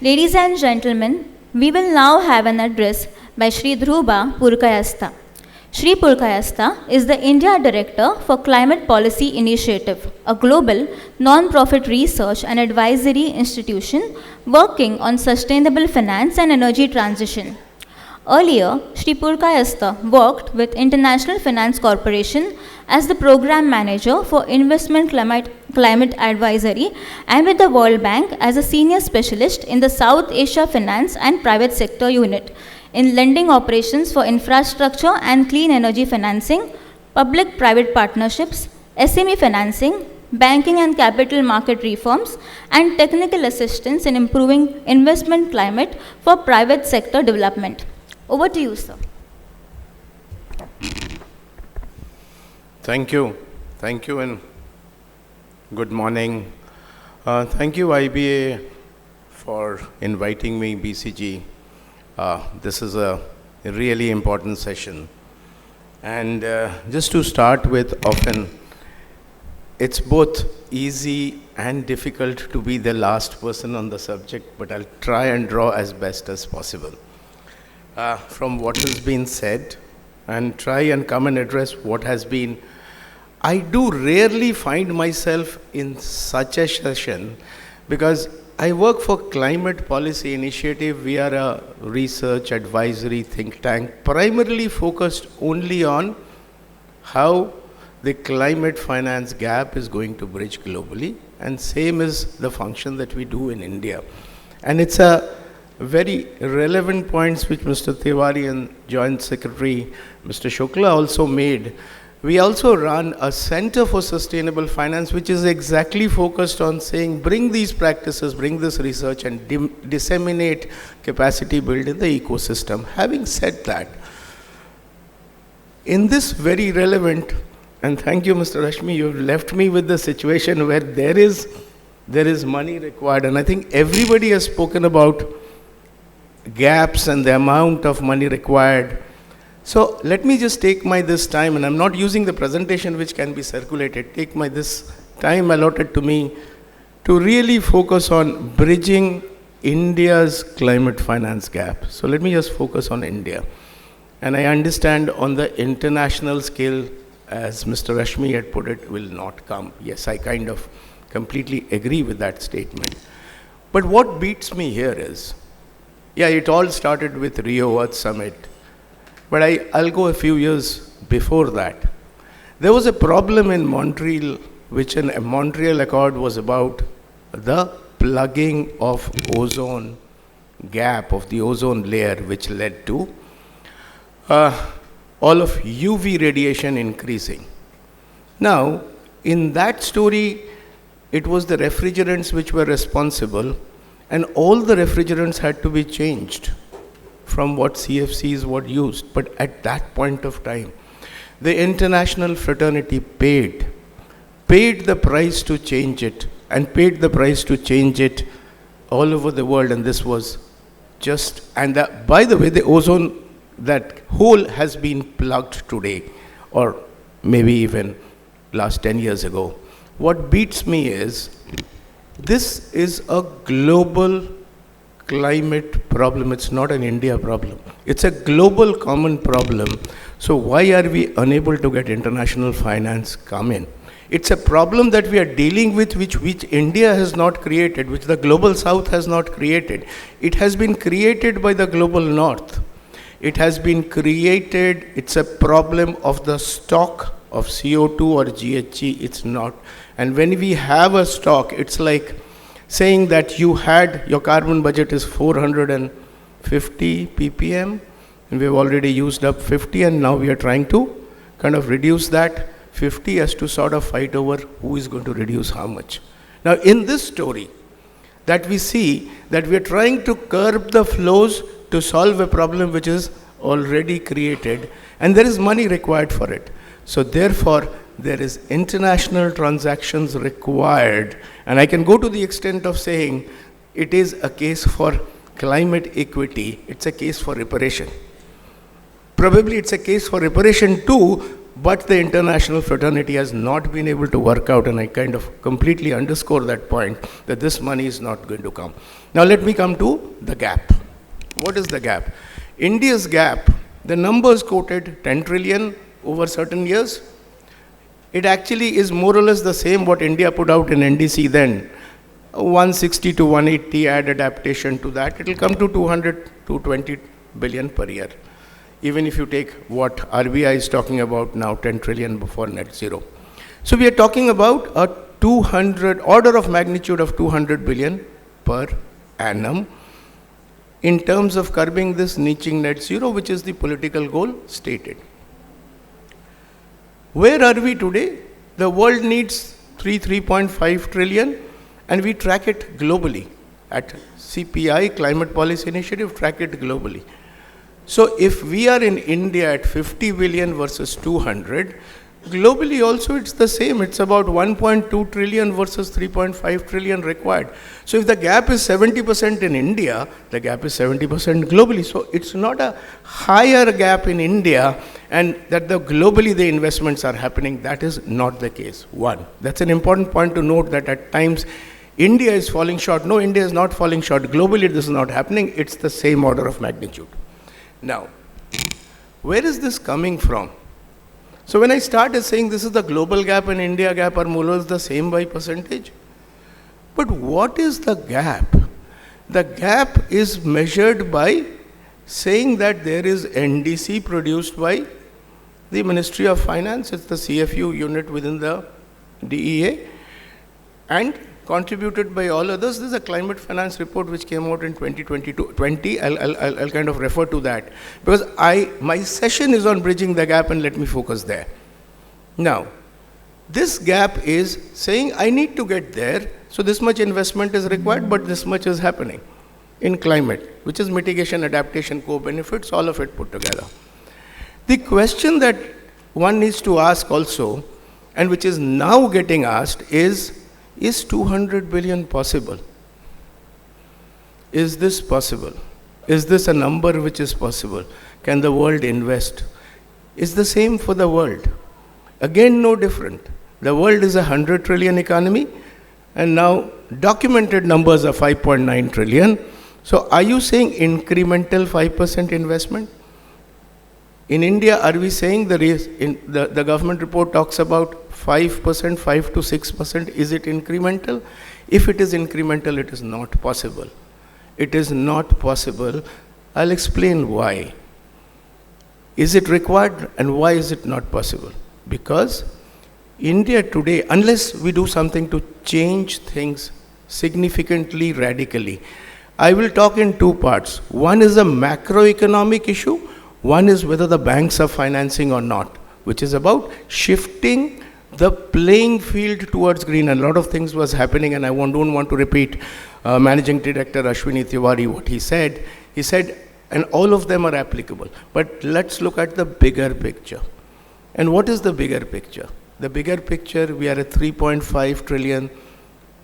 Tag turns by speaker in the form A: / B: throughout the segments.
A: Ladies and gentlemen, we will now have an address by Mr.Dhruba Purkayastha. Shri Purkayastha is the India Director for Climate Policy Initiative, a global non-profit research and advisory institution working on sustainable finance and energy transition. Earlier, Shri Purkayastha worked with International Finance Corporation as the Program Manager for Investment Climate Advisory and with the World Bank as a Senior Specialist in the South Asia Finance and Private Sector Unit in lending operations for infrastructure and clean energy financing, public-private partnerships, SME financing, banking and capital market reforms, and technical assistance in improving investment climate for private sector development. Over to you, sir.
B: Thank you, and good morning. Thank you, IBA, for inviting me, BCG. This is a really important session. And just to start with, often it's both easy and difficult to be the last person on the subject, but I'll try and draw as best as possible from what has been said and try and come and address what has been. I do rarely find myself in such a session because I work for Climate Policy Initiative. We are a research advisory think tank, primarily focused only on how the climate finance gap is going to bridge globally, and same is the function that we do in India. And it's a very relevant points which Mr. Tiwari and Joint Secretary Mr. Shukla also made. We also run a Center for Sustainable Finance, which is exactly focused on saying, bring these practices, bring this research and disseminate capacity build in the ecosystem. Having said that, in this very relevant, and thank you, Mr. Rashmi, you've left me with the situation where there is money required, and I think everybody has spoken about gaps and the amount of money required. So let me just take this time, and I'm not using the presentation which can be circulated, take this time allotted to me to really focus on bridging India's climate finance gap. So let me just focus on India. And I understand on the international scale, as Mr. Rashmi had put it, will not come. Yes, I kind of completely agree with that statement. But what beats me here is, yeah, it all started with Rio Earth Summit. But I'll go a few years before that. There was a problem in Montreal, which in a Montreal Accord was about the plugging of ozone gap, of the ozone layer, which led to all of UV radiation increasing. Now, in that story, it was the refrigerants which were responsible, and all the refrigerants had to be changed from what CFCs were used. But at that point of time, the international fraternity paid the price to change it, and paid the price to change it all over the world. And this was just, and by the way, the ozone, that hole has been plugged today, or maybe even last 10 years ago. What beats me is, this is a global climate problem. It's not an India problem. It's a global common problem. So why are we unable to get international finance come in? It's a problem that we are dealing with, which India has not created, which the global south has not created. It has been created by the global north. It has been created, it's a problem of the stock of CO2 or GHG, it's not. And when we have a stock, it's like saying that your carbon budget is 450 ppm, and we've already used up 50, and now we are trying to kind of reduce that 50 as to sort of fight over who is going to reduce how much. Now, in this story, that we see that we are trying to curb the flows to solve a problem which is already created, and there is money required for it. So therefore, there is international transactions required, and I can go to the extent of saying it is a case for climate equity, it's a case for reparation. Probably it's a case for reparation too, but the international fraternity has not been able to work out, and I kind of completely underscore that point, that this money is not going to come. Now let me come to the gap. What is the gap? India's gap, the numbers quoted 10 trillion over certain years. It actually is more or less the same what India put out in NDC then. 160 to 180, add adaptation to that, it will come to 200 to 20 billion per year. Even if you take what RBI is talking about now, 10 trillion before net zero. So we are talking about a order of magnitude of 200 billion per annum in terms of curbing this reaching net zero, which is the political goal stated. Where are we today? The world needs 3.5 trillion, and we track it globally. At CPI, Climate Policy Initiative, track it globally. So if we are in India at 50 billion versus 200, globally also it's the same. It's about 1.2 trillion versus 3.5 trillion required. So if the gap is 70% in India, the gap is 70% globally. So it's not a higher gap in India and that globally the investments are happening. That is not the case. One, that's an important point to note, that at times India is falling short. No, India is not falling short. Globally this is not happening. It's the same order of magnitude. Now, where is this coming from? So when I started saying this is the global gap and India gap are more or less the same by percentage. But what is the gap? The gap is measured by saying that there is NDC produced by the Ministry of Finance, it's the CFU unit within the DEA, and contributed by all others. This is a climate finance report which came out in 2020. I'll kind of refer to that because my session is on bridging the gap, and let me focus there. Now, this gap is saying I need to get there, so this much investment is required, but this much is happening in climate, which is mitigation, adaptation, co-benefits, all of it put together. The question that one needs to ask also, and which is now getting asked, is 200 billion possible? Is this possible? Is this a number which is possible? Can the world invest? Is the same for the world? Again, no different. The world is a 100 trillion economy, and now documented numbers are 5.9 trillion. So are you saying incremental 5% investment? In India, are we saying the government report talks about 5%, 5 to 6%? Is it incremental? If it is incremental, it is not possible. It is not possible. I'll explain why. Is it required and why is it not possible? Because India today, unless we do something to change things significantly, radically, I will talk in two parts. One is a macroeconomic issue. One is whether the banks are financing or not, which is about shifting the playing field towards green. And a lot of things was happening, and I don't want to repeat Managing Director Ashwini Tiwari, what he said. He said, and all of them are applicable. But let's look at the bigger picture. And what is the bigger picture? The bigger picture, we are a 3.5 trillion,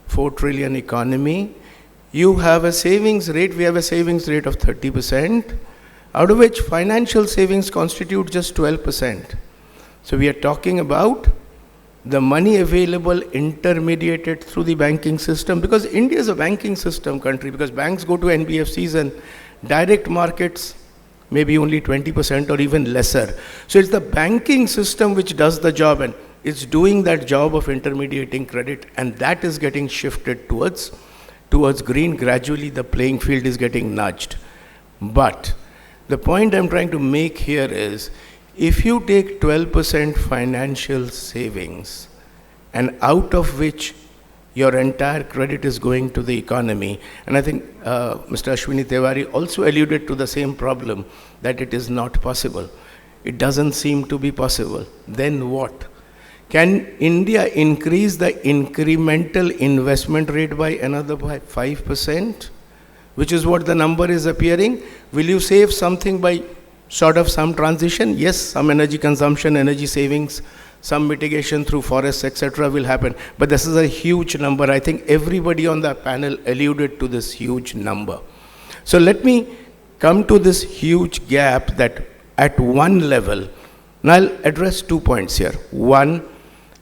B: 4 trillion economy. You have a savings rate, we have a savings rate of 30%. Out of which financial savings constitute just 12%. So we are talking about the money available intermediated through the banking system, because India is a banking system country, because banks go to NBFCs and direct markets maybe only 20% or even lesser. So it's the banking system which does the job, and it's doing that job of intermediating credit, and that is getting shifted towards green. Gradually the playing field is getting nudged. But the point I'm trying to make here is, if you take 12% financial savings, and out of which your entire credit is going to the economy, and I think Mr. Ashwini Tiwari also alluded to the same problem, that it is not possible. It doesn't seem to be possible. Then what? Can India increase the incremental investment rate by another 5%? Which is what the number is appearing. Will you save something by sort of some transition? Yes, some energy consumption, energy savings, some mitigation through forests, etc. will happen. But this is a huge number. I think everybody on the panel alluded to this huge number. So let me come to this huge gap, that at one level, Now I'll address 2 points here. One,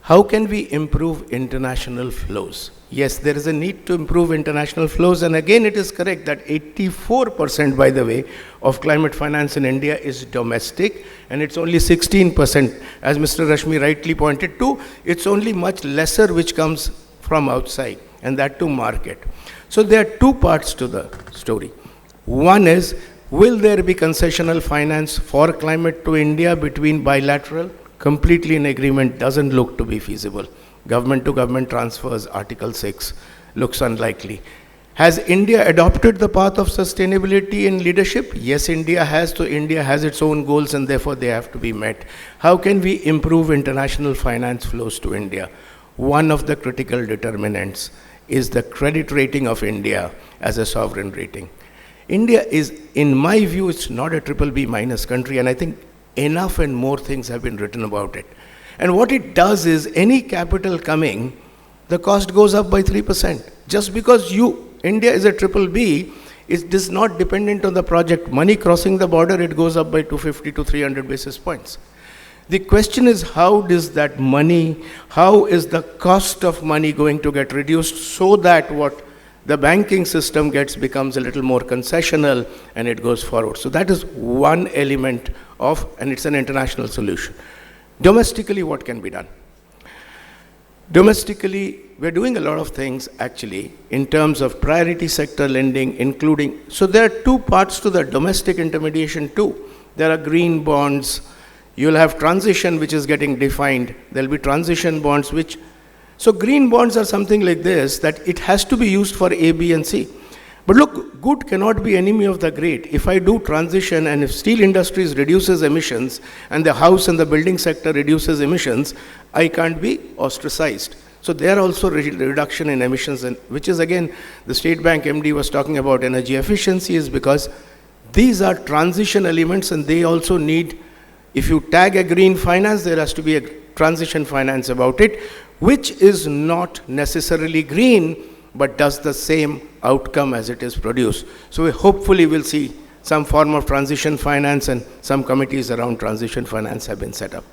B: how can we improve international flows? Yes, there is a need to improve international flows, and again it is correct that 84%, by the way, of climate finance in India is domestic, and it's only 16%, as Mr. Rashmi rightly pointed to, it's only much lesser which comes from outside, and that to market. So there are 2 parts to the story. One is, will there be concessional finance for climate to India between bilateral? Completely in agreement doesn't look to be feasible. Government to government transfers, Article 6, looks unlikely. Has India adopted the path of sustainability in leadership? Yes, India has. So India has its own goals and therefore they have to be met. How can we improve international finance flows to India? One of the critical determinants is the credit rating of India as a sovereign rating. India is, in my view, it's not a triple B minus country, and I think enough and more things have been written about it. And what it does is, any capital coming, the cost goes up by 3%. Just because India is a triple B, it is not dependent on the project. Money crossing the border, it goes up by 250 to 300 basis points. The question is, how does that money, how is the cost of money going to get reduced so that what the banking system gets becomes a little more concessional and it goes forward. So that is one element of, and it's an international solution. Domestically, what can be done? Domestically, we're doing a lot of things actually in terms of priority sector lending, including, so there are 2 parts to the domestic intermediation too. There are green bonds, you'll have transition which is getting defined, there'll be transition bonds which, so green bonds are something like this, that it has to be used for A, B and C. But look, good cannot be enemy of the great. If I do transition and if steel industries reduces emissions and the house and the building sector reduces emissions, I can't be ostracized. So there also reduction in emissions, and which is again, the State Bank MD was talking about energy efficiency, is because these are transition elements and they also need, if you tag a green finance, there has to be a transition finance about it, which is not necessarily green, but does the same outcome as it is produced. So we hopefully will see some form of transition finance, and some committees around transition finance have been set up.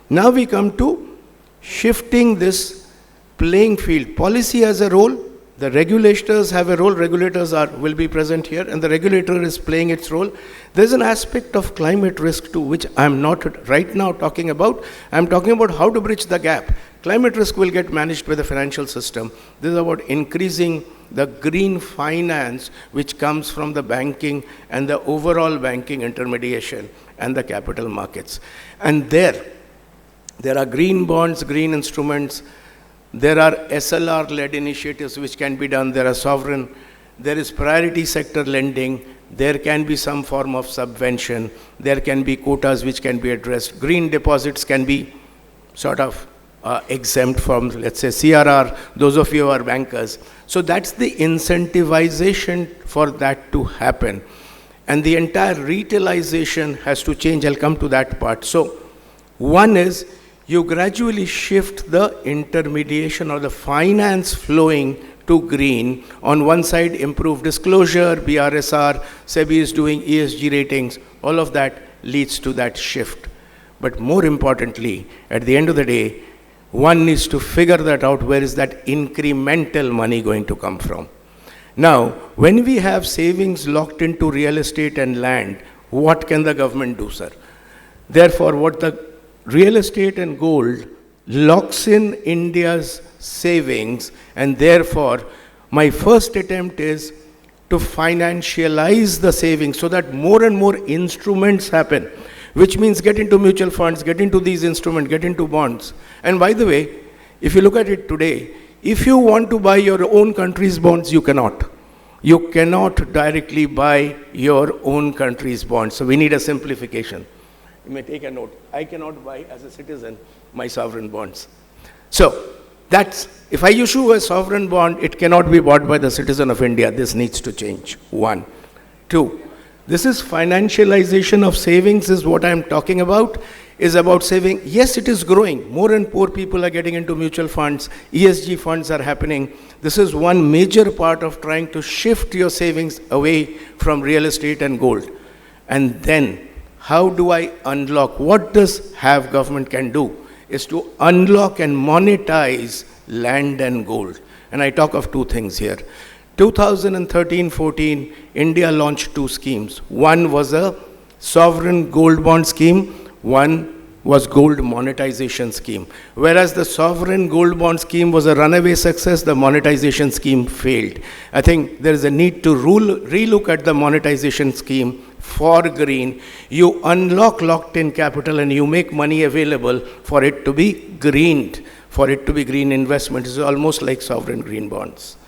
B: Now we come to shifting this playing field. Policy has a role, the regulators have a role, regulators will be present here, and the regulator is playing its role. There's an aspect of climate risk too, which I'm not right now talking about. I'm talking about how to bridge the gap. Climate risk will get managed by the financial system. This is about increasing the green finance which comes from the banking and the overall banking intermediation and the capital markets. And there are green bonds, green instruments, there are SLR-led initiatives which can be done, there are sovereign, there is priority sector lending, there can be some form of subvention, there can be quotas which can be addressed, green deposits can be sort of exempt from, let's say, CRR, those of you who are bankers. So that's the incentivization for that to happen. And the entire retailization has to change. I'll come to that part. So one is, you gradually shift the intermediation or the finance flowing to green. On one side, improve disclosure, BRSR, SEBI is doing ESG ratings, all of that leads to that shift. But more importantly, at the end of the day, one needs to figure that out, where is that incremental money going to come from. Now, when we have savings locked into real estate and land, what can the government do, sir? Therefore, what the real estate and gold locks in India's savings, and therefore, my first attempt is to financialize the savings so that more and more instruments happen, which means get into mutual funds, get into these instruments, get into bonds. And by the way, if you look at it today, if you want to buy your own country's bonds, you cannot. You cannot directly buy your own country's bonds. So we need a simplification. You may take a note. I cannot buy as a citizen my sovereign bonds. So that's, if I issue a sovereign bond, it cannot be bought by the citizen of India. This needs to change. 1. 2. This is financialization of savings is what I'm talking about, is about saving. Yes, it is growing. More and more people are getting into mutual funds. ESG funds are happening. This is one major part of trying to shift your savings away from real estate and gold. And then how do I unlock? What does have government can do is to unlock and monetize land and gold. And I talk of two things here. 2013-14, India launched two schemes. One was a sovereign gold bond scheme, one was gold monetization scheme. Whereas the sovereign gold bond scheme was a runaway success, the monetization scheme failed. I think there is a need to relook at the monetization scheme for green. You unlock locked-in capital and you make money available for it to be greened, for it to be green investment. It's almost like sovereign green bonds.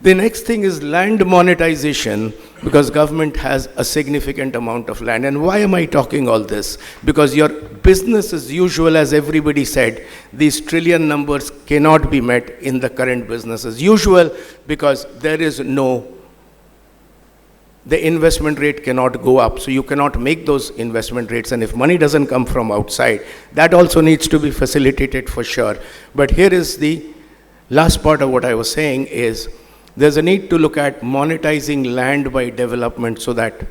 B: The next thing is land monetization, because government has a significant amount of land. And why am I talking all this? Because your business as usual, as everybody said, these trillion numbers cannot be met in the current business as usual, because there is no, the investment rate cannot go up. So you cannot make those investment rates. And if money doesn't come from outside, that also needs to be facilitated for sure. But here is the last part of what I was saying is, there's a need to look at monetizing land by development, so that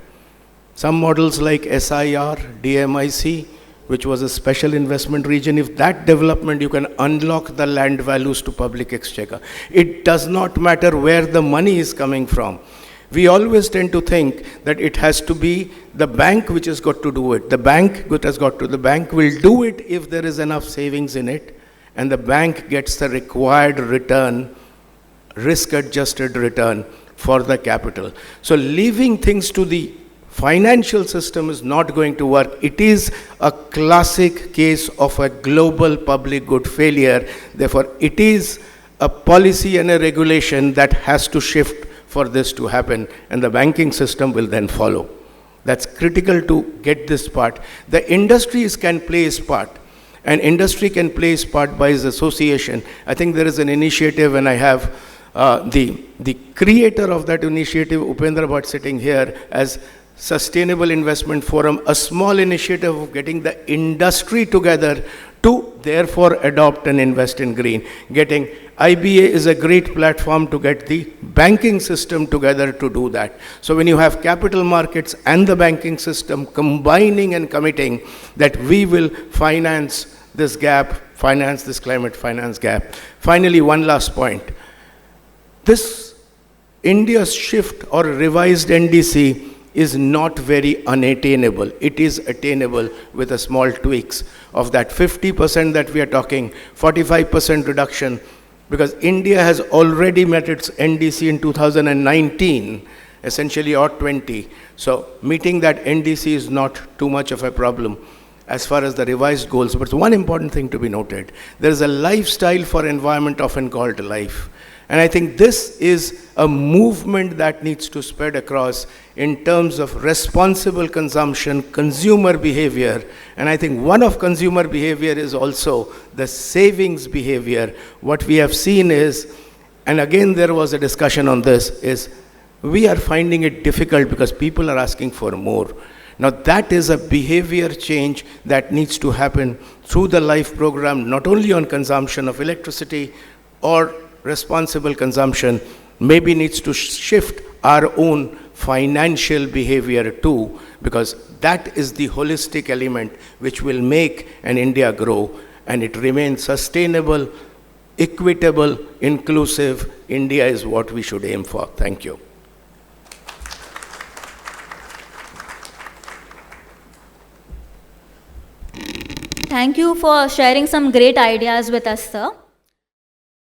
B: some models like SIR, DMIC, which was a special investment region, if that development, you can unlock the land values to public exchequer. It does not matter where the money is coming from. We always tend to think that it has to be the bank which has got to do it. The bank will do it if there is enough savings in it, and the bank gets the required return, risk-adjusted return for the capital. So leaving things to the financial system is not going to work. It is a classic case of a global public good failure. Therefore, it is a policy and a regulation that has to shift for this to happen, and the banking system will then follow. That's critical to get this part. The industries can play its part, and industry can play its part by its association. I think there is an initiative, and I have the creator of that initiative, Upendra Bhatt, sitting here as Sustainable Investment Forum, a small initiative of getting the industry together to therefore adopt and invest in green. Getting IBA is a great platform to get the banking system together to do that. So when you have capital markets and the banking system combining and committing that we will finance this gap, finance this climate finance gap. Finally, one last point. This India's shift or revised NDC is not very unattainable. It is attainable with a small tweaks of that 50% that we are talking, 45% reduction, because India has already met its NDC in 2019, essentially or 20. So meeting that NDC is not too much of a problem as far as the revised goals. But one important thing to be noted, there is a lifestyle for environment often called life. And I think this is a movement that needs to spread across in terms of responsible consumption, consumer behavior. And I think one of consumer behavior is also the savings behavior. What we have seen is, and again there was a discussion on this, is we are finding it difficult because people are asking for more. Now that is a behavior change that needs to happen through the LIFE program, not only on consumption of electricity or responsible consumption, maybe needs to shift our own financial behavior too, because that is the holistic element which will make an India grow, and it remains sustainable, equitable, inclusive. India is what we should aim for. Thank you.
A: Thank you for sharing some great ideas with us, sir.